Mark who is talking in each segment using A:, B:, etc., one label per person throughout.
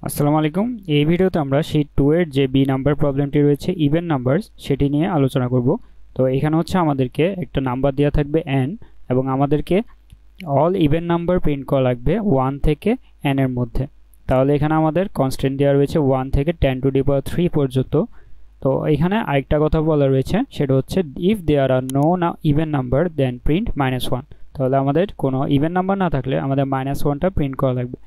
A: আসসালামু আলাইকুম। এই ভিডিওতে আমরা শীট 2 এর যে বি নাম্বার প্রবলেমটি রয়েছে ইভেন নাম্বারস সেটি নিয়ে আলোচনা করব। তো এখানে হচ্ছে আমাদেরকে একটা নাম্বার দেওয়া থাকবে n এবং আমাদেরকে অল ইভেন নাম্বার প্রিন্ট করা লাগবে 1 থেকে n এর মধ্যে। তাহলে এখানে আমাদের কনস্ট্যান্ট দেওয়া রয়েছে 1 থেকে 10⁻³ পর্যন্ত। তো এখানে আরেকটা কথা বলা রয়েছে, সেটা হচ্ছে if there are no even number then print -1। তাহলে আমাদের কোনো ইভেন নাম্বার না থাকলে আমাদের -1টা প্রিন্ট করা লাগবে।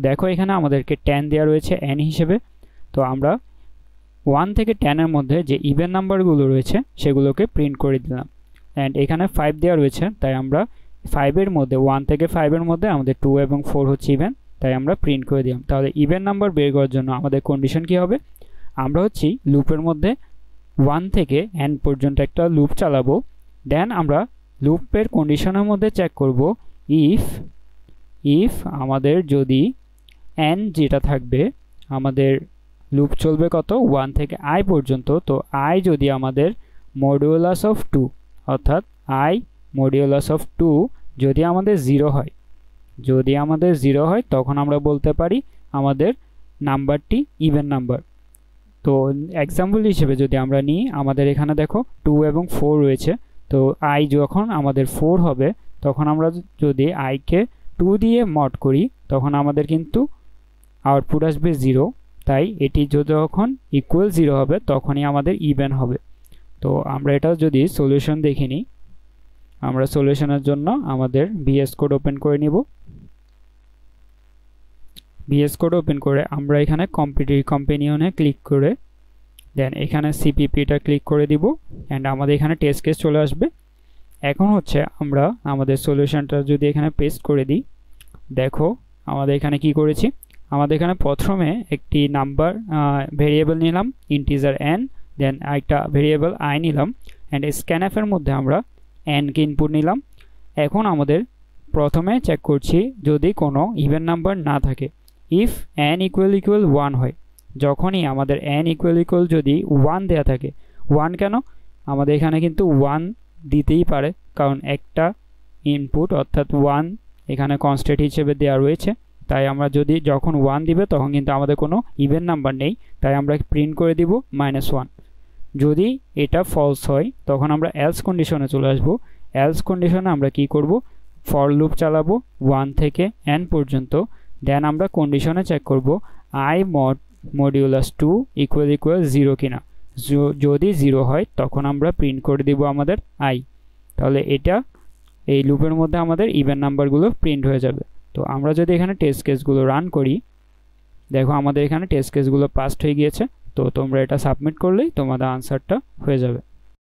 A: দেখো এখানে আমাদেরকে 10 দেওয়া রয়েছে n হিসেবে। তো আমরা 1 থেকে 10 এর মধ্যে যে ইভেন নাম্বারগুলো রয়েছে সেগুলোকে প্রিন্ট করে দিলাম। অ্যান্ড এখানে 5 দেওয়া রয়েছে, তাই আমরা 5 এর মধ্যে 1 থেকে 5 এর মধ্যে আমাদের 2 এবং 4 হচ্ছে ইভেন, তাই আমরা প্রিন্ট করে দিলাম। তাহলে ইভেন নাম্বার বের করার জন্য আমাদের কন্ডিশন কি হবে? আমরা হচ্ছে লুপের মধ্যে 1 থেকে n পর্যন্ত একটা লুপ চালাবো। দেন আমরা লুপের কন্ডিশনের মধ্যে চেক করব ইফ আমাদের যদি n যেটা থাকবে, আমাদের লুপ চলবে কত 1 থেকে i পর্যন্ত। তো i যদি আমাদের মডিউলাস অফ 2 অর্থাৎ i মডিউলাস অফ 2 যদি আমাদের 0 হয়, তখন আমরা বলতে পারি আমাদের নাম্বারটি ইভেন নাম্বার। তো এক্সাম্পল হিসেবে যদি আমরা নিই, আমাদের এখানে দেখো 2 এবং 4 রয়েছে। তো i যখন আমাদের 4 হবে, তখন আমরা যদি i কে 2 দিয়ে মড করি তখন আমাদের কিন্তু আউটপুট আসবে 0। তাই এটি যখন ইকুয়াল 0 হবে তখনই আমাদের ইভেন হবে। তো আমরা এটা যদি সলিউশন দেখে নিই, আমরা সলিউশনের জন্য আমাদের ভিএস কোড ওপেন করে নিব। ভিএস কোড ওপেন করে আমরা এখানে কম্পেনিয়নে ক্লিক করে দেন এখানে সিপিপিটা ক্লিক করে দিব অ্যান্ড আমাদের এখানে টেস্ট কেস চলে আসবে। এখন হচ্ছে আমরা আমাদের সলিউশনটা যদি এখানে পেস্ট করে দিই, দেখো আমাদের এখানে কি করেছি। আমাদের এখানে প্রথমে একটি নাম্বার ভেরিয়েবল নিলাম ইন্টিজার n, দেন একটা ভেরিয়েবল i নিলাম অ্যান্ড স্ক্যানএফ এর মধ্যে আমরা n কে ইনপুট নিলাম। এখন আমাদের প্রথমে চেক করছি যদি কোনো ইভেন নাম্বার না থাকে। ইফ n ইকুয়াল 1 হয়, যখনই আমাদের n ইকুয়াল যদি 1 দেয়া থাকে, 1 কেন আমাদের এখানে কিন্তু 1 দিতেই পারে, কারণ একটা ইনপুট অর্থাৎ 1 এখানে কনস্ট্যান্ট হিসেবে দেওয়া রয়েছে। তাই আমরা যদি যখন 1 দিবে তখন কিন্তু আমাদের কোনো ইভেন নাম্বার নেই, তাই আমরা প্রিন্ট করে দিব -1। যদি এটা ফলস হয় তখন আমরা এলস কন্ডিশনে চলে আসব। এলস কন্ডিশনে আমরা কি করব, ফর লুপ চালাবো 1 থেকে n পর্যন্ত। দেন আমরা কন্ডিশনে চেক করব i মডিউলাস 2 ইকুয়াল 0 কিনা। যদি 0 হয় তখন আমরা প্রিন্ট করে দিব আমাদের i। তাহলে এটা এই লুপের মধ্যে আমাদের ইভেন নাম্বারগুলো প্রিন্ট হয়ে যাবে। তো আমরা যদি এখানে টেস্ট কেসগুলো রান করি, দেখো আমাদের এখানে টেস্ট কেসগুলো পাসড হয়ে গিয়েছে। তো তোমরা এটা সাবমিট করলেই তোমাদের আনসারটা হয়ে যাবে।